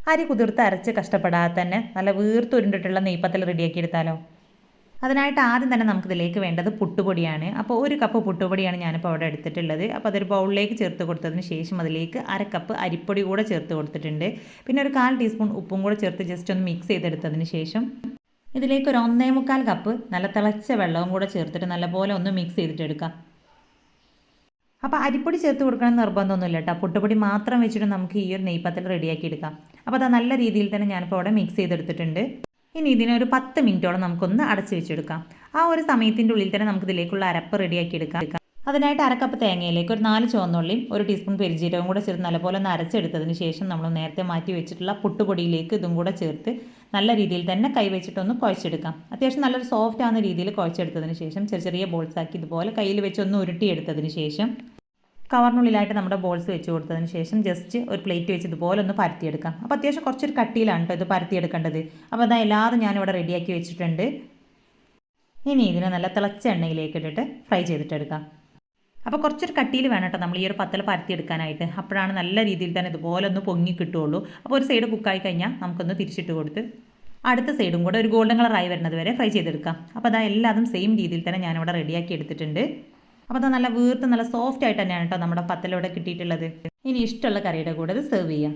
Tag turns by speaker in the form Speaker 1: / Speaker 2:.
Speaker 1: അരി കുതിർത്ത് അരച്ച് കഷ്ടപ്പെടാതെ തന്നെ നല്ല വീർത്തുരുണ്ടിട്ടുള്ള നെയ്പ്പത്തൽ റെഡിയാക്കി എടുത്താലോ. അതിനായിട്ട് ആദ്യം തന്നെ നമുക്കിതിലേക്ക് വേണ്ടത് പുട്ടുപൊടിയാണ്. അപ്പോൾ 1 കപ്പ് പുട്ടുപൊടിയാണ് ഞാനിപ്പോൾ അവിടെ എടുത്തിട്ടുള്ളത്. അപ്പോൾ അതൊരു ബൗളിലേക്ക് ചേർത്ത് കൊടുത്തതിന് ശേഷം അതിലേക്ക് 1/2 കപ്പ് അരിപ്പൊടി കൂടെ ചേർത്ത് കൊടുത്തിട്ടുണ്ട്. പിന്നെ ഒരു 1/4 ടീസ്പൂൺ ഉപ്പും കൂടെ ചേർത്ത് ജസ്റ്റ് ഒന്ന് മിക്സ് ചെയ്തെടുത്തതിന് ശേഷം ഇതിലേക്ക് ഒരു 1.25 കപ്പ് നല്ല തിളച്ച വെള്ളവും കൂടെ ചേർത്തിട്ട് നല്ലപോലെ ഒന്ന് മിക്സ് ചെയ്തിട്ട് എടുക്കാം. അപ്പോൾ അരിപ്പൊടി ചേർത്ത് കൊടുക്കണം നിർബന്ധമൊന്നുമില്ല കേട്ടോ. പുട്ടുപൊടി മാത്രം വെച്ചിട്ട് നമുക്ക് ഈ ഒരു നെയ്പ്പത്തൽ റെഡിയാക്കി എടുക്കാം. അപ്പോൾ അത് നല്ല രീതിയിൽ തന്നെ ഞാനിപ്പോൾ അവിടെ മിക്സ് ചെയ്തെടുത്തിട്ടുണ്ട്. ഇനി ഇതിനെ ഒരു 10 മിനിറ്റോളം നമുക്കൊന്ന് അടച്ച് വെച്ചെടുക്കാം. ആ ഒരു സമയത്തിൻ്റെ ഉള്ളിൽ തന്നെ നമുക്ക് ഇതിലേക്കുള്ള അരപ്പ് റെഡിയാക്കി എടുക്കാം. അതിനായിട്ട് 1/2 കപ്പ് തേങ്ങയിലേക്ക് ഒരു 4 ചുവന്നുള്ളിയും 1 ടീസ്പൂൺ പെരിഞ്ജീരകവും കൂടെ ചേർത്ത് നല്ലപോലെ ഒന്ന് അരച്ചെടുത്തതിന് ശേഷം നമ്മൾ നേരത്തെ മാറ്റി വെച്ചിട്ടുള്ള പുട്ടുപൊടിയിലേക്ക് ഇതും കൂടെ ചേർത്ത് നല്ല രീതിയിൽ തന്നെ കൈവച്ചിട്ടൊന്ന് കുഴച്ചെടുക്കാം. അത്യാവശ്യം നല്ലൊരു സോഫ്റ്റ് ആവുന്ന രീതിയിൽ കുഴച്ചെടുത്തതിന് ശേഷം ചെറിയ ബോൾസാക്കി ഇതുപോലെ കയ്യിൽ വെച്ചൊന്ന് ഉരുട്ടിയെടുത്തതിന് ശേഷം കവറിനുള്ളിലായിട്ട് നമ്മുടെ ബോൾസ് വെച്ച് കൊടുത്തതിന് ശേഷം ജസ്റ്റ് ഒരു പ്ലേറ്റ് വെച്ച് ഇതുപോലെ ഒന്ന് പരത്തിയെടുക്കാം. അപ്പോൾ അത്യാവശ്യം കുറച്ചൊരു കട്ടിയിലാണ് കേട്ടോ ഇത് പരത്തിയെടുക്കേണ്ടത്. അപ്പോൾ അതാ എല്ലാതും ഞാനിവിടെ റെഡിയാക്കി വെച്ചിട്ടുണ്ട്. ഇനി ഇതിനെ നല്ല തിളച്ച എണ്ണയിലേക്ക് ഇട്ടിട്ട് ഫ്രൈ ചെയ്തിട്ടെടുക്കാം. അപ്പോൾ കുറച്ചൊരു കട്ടിയിൽ വേണം കേട്ടോ നമ്മൾ ഈ ഒരു പത്തൽ പരത്തിയെടുക്കാനായിട്ട്. അപ്പോഴാണ് നല്ല രീതിയിൽ തന്നെ ഇതുപോലെ ഒന്ന് പൊങ്ങി കിട്ടുകയുള്ളൂ. അപ്പോൾ ഒരു സൈഡ് കുക്കായി കഴിഞ്ഞാൽ നമുക്കൊന്ന് തിരിച്ചിട്ട് കൊടുത്ത് അടുത്ത സൈഡും കൂടെ ഒരു ഗോൾഡൻ കളർ ആയി വരുന്നത് വരെ ഫ്രൈ ചെയ്തെടുക്കാം. അപ്പോൾ അതാ എല്ലാതും സെയിം രീതിയിൽ തന്നെ ഞാനിവിടെ റെഡിയാക്കി എടുത്തിട്ടുണ്ട്. അപ്പോൾ അത് നല്ല വീർത്ത് നല്ല സോഫ്റ്റ് ആയിട്ട് തന്നെയാണ് കേട്ടോ നമ്മുടെ പത്തലിവിടെ കിട്ടിയിട്ടുള്ളത്. ഇനി ഇഷ്ടമുള്ള കറിയുടെ കൂടെ ഇത് സെർവ് ചെയ്യാം.